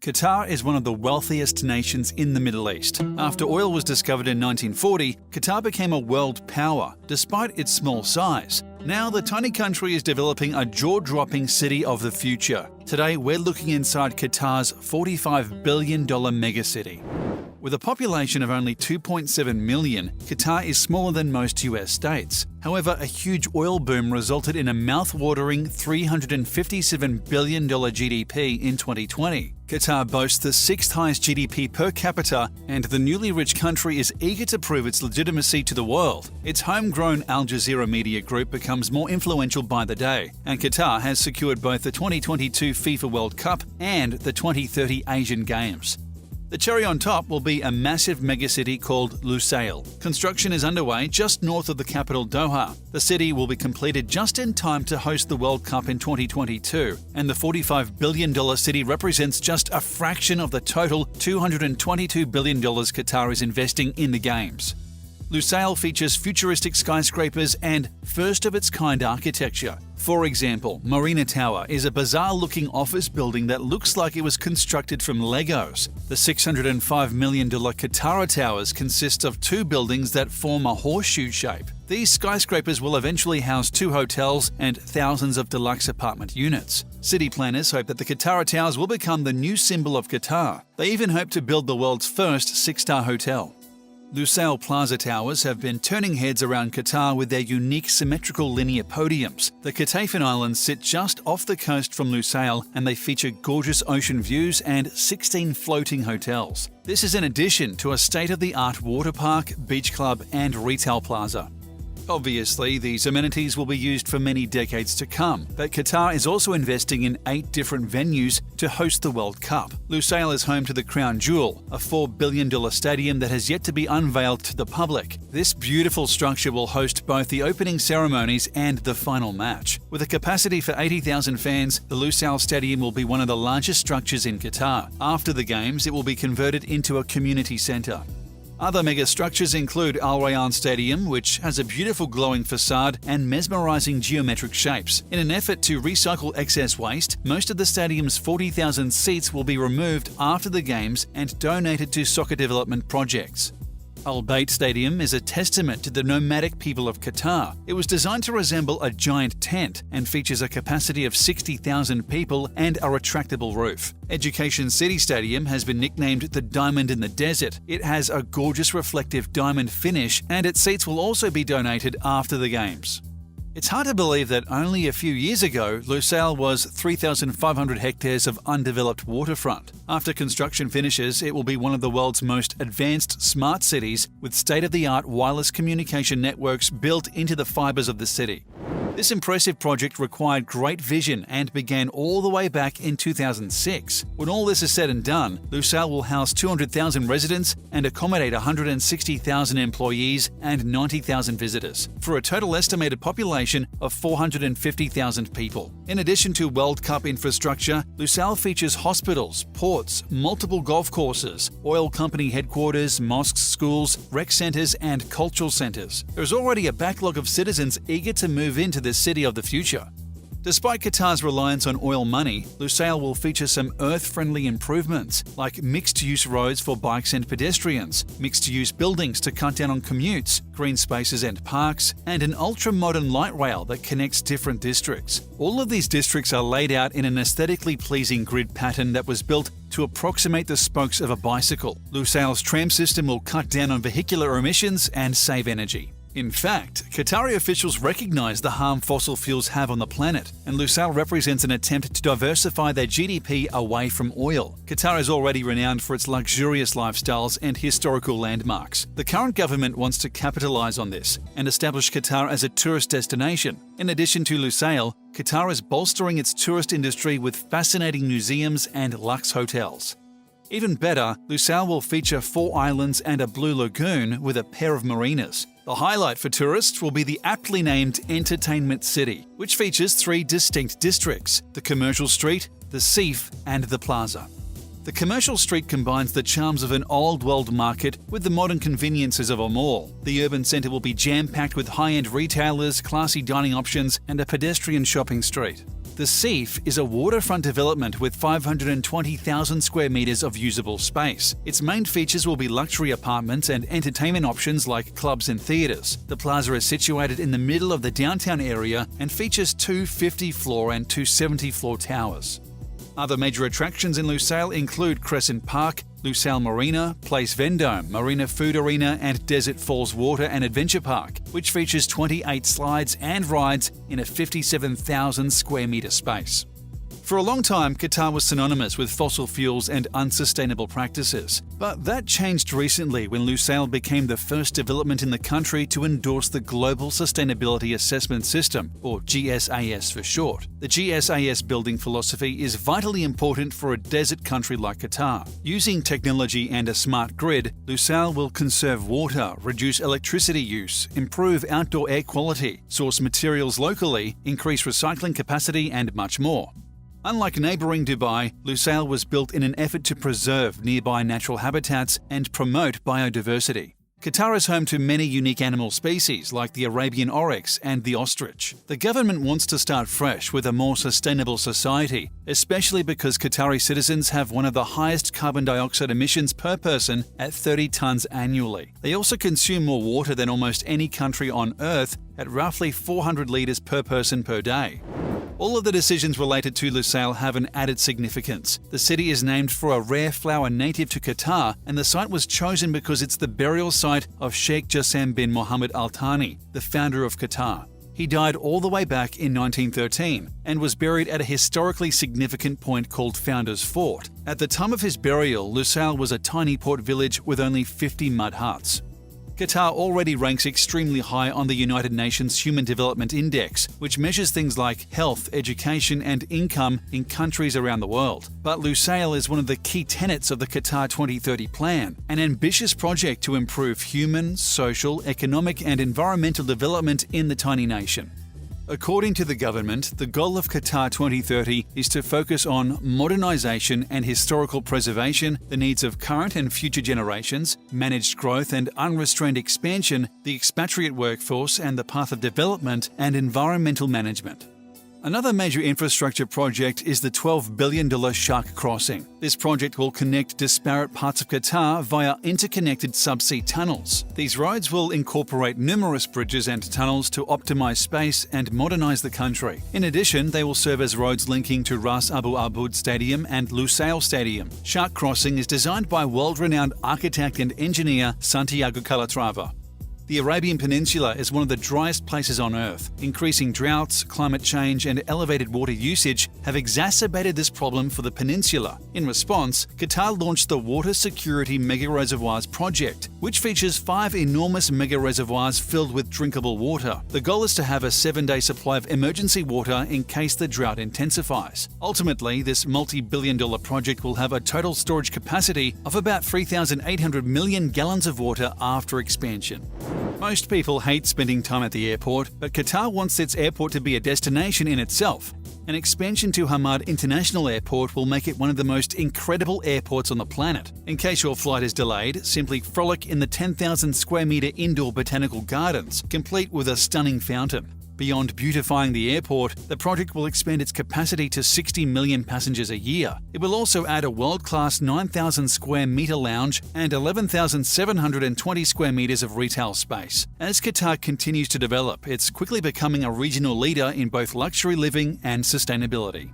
Qatar is one of the wealthiest nations in the Middle East. After oil was discovered in 1940, Qatar became a world power, despite its small size. Now, the tiny country is developing a jaw-dropping city of the future. Today, we're looking inside Qatar's $45 billion megacity. With a population of only 2.7 million, Qatar is smaller than most US states. However, a huge oil boom resulted in a mouth-watering $357 billion GDP in 2020. Qatar boasts the sixth highest GDP per capita, and the newly rich country is eager to prove its legitimacy to the world. Its homegrown Al Jazeera media group becomes more influential by the day, and Qatar has secured both the 2022 FIFA World Cup and the 2030 Asian Games. The cherry on top will be a massive megacity called Lusail. Construction is underway just north of the capital Doha. The city will be completed just in time to host the World Cup in 2022, and the $45 billion city represents just a fraction of the total $222 billion Qatar is investing in the Games. Lusail features futuristic skyscrapers and first-of-its-kind architecture. For example, Marina Tower is a bizarre-looking office building that looks like it was constructed from Legos. The $605 million Qatar Towers consists of two buildings that form a horseshoe shape. These skyscrapers will eventually house two hotels and thousands of deluxe apartment units. City planners hope that the Qatar Towers will become the new symbol of Qatar. They even hope to build the world's first six-star hotel. Lusail Plaza Towers have been turning heads around Qatar with their unique symmetrical linear podiums. The Qatafan Islands sit just off the coast from Lusail, and they feature gorgeous ocean views and 16 floating hotels. This is in addition to a state-of-the-art water park, beach club, and retail plaza. Obviously, these amenities will be used for many decades to come, but Qatar is also investing in 8 different venues to host the World Cup. Lusail is home to the Crown Jewel, a $4 billion stadium that has yet to be unveiled to the public. This beautiful structure will host both the opening ceremonies and the final match. With a capacity for 80,000 fans, the Lusail Stadium will be one of the largest structures in Qatar. After the Games, it will be converted into a community centre. Other mega structures include Al Rayyan Stadium, which has a beautiful glowing facade and mesmerizing geometric shapes. In an effort to recycle excess waste, most of the stadium's 40,000 seats will be removed after the Games and donated to soccer development projects. Al Bayt Stadium is a testament to the nomadic people of Qatar. It was designed to resemble a giant tent and features a capacity of 60,000 people and a retractable roof. Education City Stadium has been nicknamed the Diamond in the Desert. It has a gorgeous reflective diamond finish, and its seats will also be donated after the Games. It's hard to believe that only a few years ago, Lusail was 3,500 hectares of undeveloped waterfront. After construction finishes, it will be one of the world's most advanced smart cities with state-of-the-art wireless communication networks built into the fibers of the city. This impressive project required great vision and began all the way back in 2006. When all this is said and done, Lusail will house 200,000 residents and accommodate 160,000 employees and 90,000 visitors, for a total estimated population of 450,000 people. In addition to World Cup infrastructure, Lusail features hospitals, ports, multiple golf courses, oil company headquarters, mosques, schools, rec centres, and cultural centres. There is already a backlog of citizens eager to move into this city of the future. Despite Qatar's reliance on oil money, Lusail will feature some earth-friendly improvements, like mixed-use roads for bikes and pedestrians, mixed-use buildings to cut down on commutes, green spaces and parks, and an ultra-modern light rail that connects different districts. All of these districts are laid out in an aesthetically pleasing grid pattern that was built to approximate the spokes of a bicycle. Lusail's tram system will cut down on vehicular emissions and save energy. In fact, Qatari officials recognize the harm fossil fuels have on the planet, and Lusail represents an attempt to diversify their GDP away from oil. Qatar is already renowned for its luxurious lifestyles and historical landmarks. The current government wants to capitalize on this and establish Qatar as a tourist destination. In addition to Lusail, Qatar is bolstering its tourist industry with fascinating museums and luxe hotels. Even better, Lusail will feature 4 islands and a blue lagoon with a pair of marinas. The highlight for tourists will be the aptly named Entertainment City, which features 3 distinct districts: the Commercial Street, the Seif, and the Plaza. The Commercial Street combines the charms of an old-world market with the modern conveniences of a mall. The urban centre will be jam-packed with high-end retailers, classy dining options, and a pedestrian shopping street. The Seif is a waterfront development with 520,000 square meters of usable space. Its main features will be luxury apartments and entertainment options like clubs and theaters. The plaza is situated in the middle of the downtown area and features two 50-floor and two 70-floor towers. Other major attractions in Lusail include Crescent Park, Lusail Marina, Place Vendome, Marina Food Arena and Desert Falls Water and Adventure Park, which features 28 slides and rides in a 57,000 square metre space. For a long time, Qatar was synonymous with fossil fuels and unsustainable practices. But that changed recently when Lusail became the first development in the country to endorse the Global Sustainability Assessment System, or GSAS for short. The GSAS building philosophy is vitally important for a desert country like Qatar. Using technology and a smart grid, Lusail will conserve water, reduce electricity use, improve outdoor air quality, source materials locally, increase recycling capacity, and much more. Unlike neighbouring Dubai, Lusail was built in an effort to preserve nearby natural habitats and promote biodiversity. Qatar is home to many unique animal species like the Arabian oryx and the ostrich. The government wants to start fresh with a more sustainable society, especially because Qatari citizens have one of the highest carbon dioxide emissions per person at 30 tonnes annually. They also consume more water than almost any country on Earth at roughly 400 litres per person per day. All of the decisions related to Lusail have an added significance. The city is named for a rare flower native to Qatar, and the site was chosen because it's the burial site of Sheikh Jassim bin Mohammed Al Thani, the founder of Qatar. He died all the way back in 1913 and was buried at a historically significant point called Founder's Fort. At the time of his burial, Lusail was a tiny port village with only 50 mud huts. Qatar already ranks extremely high on the United Nations Human Development Index, which measures things like health, education, and income in countries around the world. But Lusail is one of the key tenets of the Qatar 2030 plan, an ambitious project to improve human, social, economic, and environmental development in the tiny nation. According to the government, the goal of Qatar 2030 is to focus on modernisation and historical preservation, the needs of current and future generations, managed growth and unrestrained expansion, the expatriate workforce and the path of development, and environmental management. Another major infrastructure project is the $12 billion Shark Crossing. This project will connect disparate parts of Qatar via interconnected subsea tunnels. These roads will incorporate numerous bridges and tunnels to optimize space and modernize the country. In addition, they will serve as roads linking to Ras Abu Abud Stadium and Lusail Stadium. Shark Crossing is designed by world-renowned architect and engineer Santiago Calatrava. The Arabian Peninsula is one of the driest places on Earth. Increasing droughts, climate change, and elevated water usage have exacerbated this problem for the peninsula. In response, Qatar launched the Water Security Mega Reservoirs project, which features 5 enormous mega reservoirs filled with drinkable water. The goal is to have a 7-day supply of emergency water in case the drought intensifies. Ultimately, this multi-billion-dollar project will have a total storage capacity of about 3,800 million gallons of water after expansion. Most people hate spending time at the airport, but Qatar wants its airport to be a destination in itself. An expansion to Hamad International Airport will make it one of the most incredible airports on the planet. In case your flight is delayed, simply frolic in the 10,000 square metre indoor botanical gardens, complete with a stunning fountain. Beyond beautifying the airport, the project will expand its capacity to 60 million passengers a year. It will also add a world-class 9,000 square metre lounge and 11,720 square metres of retail space. As Qatar continues to develop, it's quickly becoming a regional leader in both luxury living and sustainability.